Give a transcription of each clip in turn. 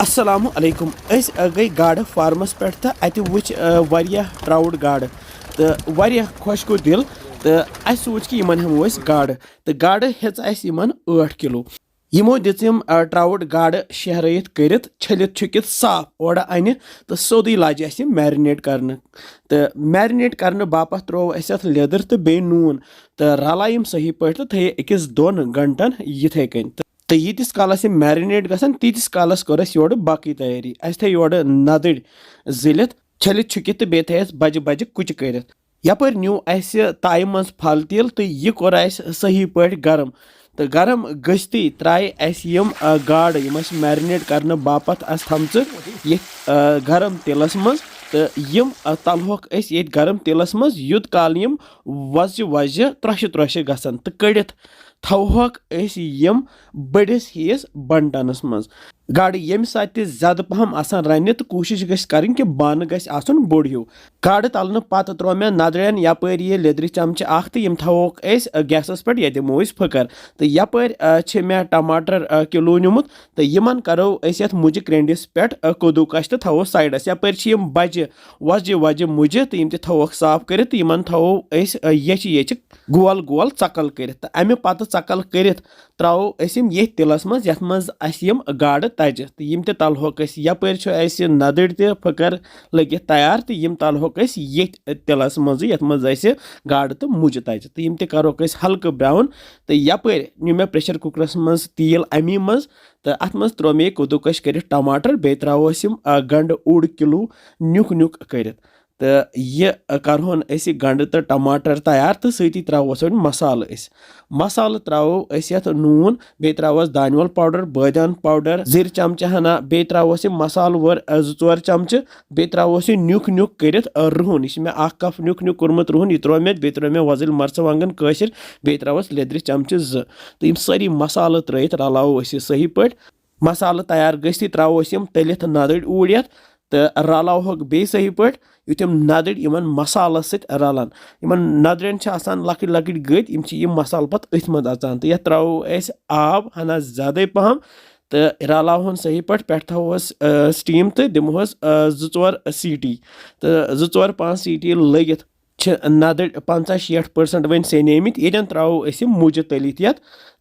अस्सलामु अलैकुम गई गाड़ फार्मस पे तो अत वुच वारियाह ट्राउट गाड़ तो वारियाह खुश गो दिल तो अस सोच कि यमन हेमो अस गाड़ तो गाड़ हेच अस यमन 8 किलो यमो दिस यम ट्राउट गाड़ शहरत करित छलित छुकित साफ ओड़ा अन तो सोदी लाज अस मैरिनेट करने तो मैरिनेट करने बापत त्रो अस लेदर तो बे नून तो रला यम सही पे तो थे अकिस 2 घंटन यथे कन तो यीतिस कालस यम मैरिनेट गसन तीतिस कालस कर अस योड़ बाकी तैयारी अस थे योड़ नदड़ जिलित छलित छुकित तो बे थे बज बज कुच करित यपर न्यू अस ताय मज फल तिल तो यह कोर अस सही पे गरम तो गरम गश्ती त्राय अस यम गाड़ यम अस मैरिनेट करने बापत अस थमच ये गरम तिलस मज तो यम तलहोक अस ये गरम तिलस मज युत काल यम वज वज त्रश गसन तो कड़ित थवहोक अस यम बड़िस हिस बंटनस मज गाड़ यम साथ ज्यादा पहम आसान रन तो कोशिश गस करें कि बान गस आसन बोड़ हिू गाड़ तलन पत त्रो मे नदरन यपर ये लेदर चमच अख तो यम थवोक अस गैसस पे ये दिमो अस फकर तो यपर मे टमाटर किलो निमुत तो यमन करो अस ये मुज क्रेंडिस पे कदूकश तो थवो साइडस यपर यम बज वज वज मुज तो यम थवोक साफ कर यमन थवो अस ये गोल गोल चकल कर तो अमे पत चकल कर त्रो अस ये तिलस मज यथ मज अस यम गाड़ तज तो यम तलहोक अस यपर अस नदड़ त फकर लगित तैयार तो यम तलहोक अस ये तिलस मज यथ मज अस गाड़ तो मुज तज तो यम करोक अस हल्क ब्राउन तो यपर नु मे प्रेशर कुकरस मज तेल अमी मज तो अत मज त्रो मे कदूकश कर टमाटर बे त्रो यम गंड 1 किलो न्युक न्युक कर तो यह करहोन अस गंड तो टमाटर तैयार तो सती त्रोस मसाल मसाल त्रो अस नून बे त्रोस दानवल पाउडर बादान पाउडर जिर चमचा हना बे त्रोस मसाल वर 2-4 चमच बे त्रोस न्युक न्युक कर रुहन यह मे 1 कप न्युक न्युक कोर्मुत रुहन यह त्रो मे बे त्रो मे वजल मर्चवांगन कशर बे त्रोस लेदर चमच 2 तो यम सारी मसाल त्रयित रलाओ अस सही पे मसाल तैयार गस्थि त्रोस यम तलित नदड़ ऊड़ तो रलाओक बे सही पे युतम नदड़ यमन मसाल सत रलान यमन नदरन लकट लकट गत यम मसाल पत अथ मज अचान तो यह त्रो अस आब हना ज्यादा पहम तो रलावन सही पे थोस स्टीम तो दिमोस 2-4 सीटी तो 2-4-5 सीटी लगित नदड़ 50-60% वन सेनेमित यन त्रो अस मुज तलित ये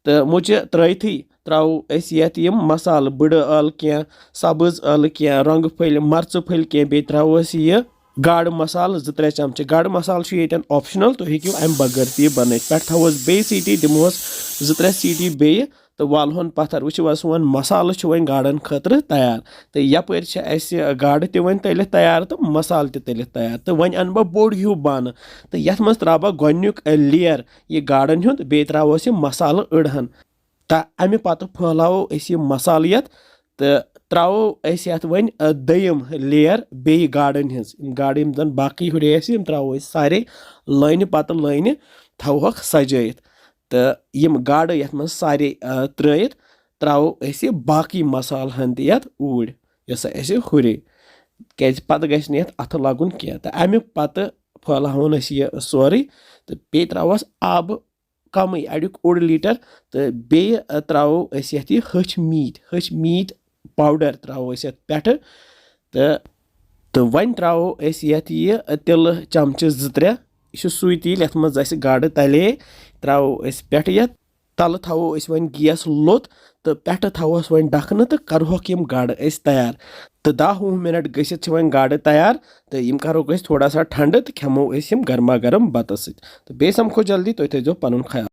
तो मुज त्रथी त्रो अस यम मसाल बड़ आल क्या सब्ज आल क्या रंग फल मर्च फल क्या बे त्रोस यह गाड़ मसाल 2-3 चमच गाड़ मसाल ये ऑप्शनल तो हेकू अम बगर तह बन पे थोस बे सीटी दिमोस 2-3 सीटी बे तो वालहन पत्थर वो सोन मसाल वन गाड़न खतर तैयार तो यपर गाड़ वन तलित तैयार तो मसाल तलित तैयार तो वन अन बह बोड़ हिू बान तो ये मज त्रा बह गोनुक लेयर यह गाड़न हुंद बे त्रोस मसाल अड़हन तो अमे पत फैलावो अस मसाल ये तो त्रो अस वन दयम लेयर बे गाड़न हज गाड़ जन बाकी हुरे त्रो सारे लाइन पत लाइन थवोक सजाइत तो यम गाड़ ये मज सारे त्रयित त्रो अस बाकी मसाल हन ये ऊड़ यस अस हुरे क्या पत गि अथ लगुन क्या तो अमे पत फैलावन अस यह सोरे तो बे त्रोस आब कम अड़ुक 1 लीटर तो बे त्रो अस ये हच मीट पाउडर त्रो अस पे तो वन त्रो अस ये तिल चमच 2-3 यह सुई तिल ये मज अस गाड़ तले त्रो अस पे तल थवो अस वन गैस लोत तो पे थवोस वन डखन तो करहोक यम गाड़ अस तैयार तो 10-20 मिनट गसित वन गाड़ तैयार तो यम करोक अस थोड़ा सा ठंड तो खेमो अस यम गर्मा गर्म बत तो बे समखो जल्दी तो थो पन ख्याल।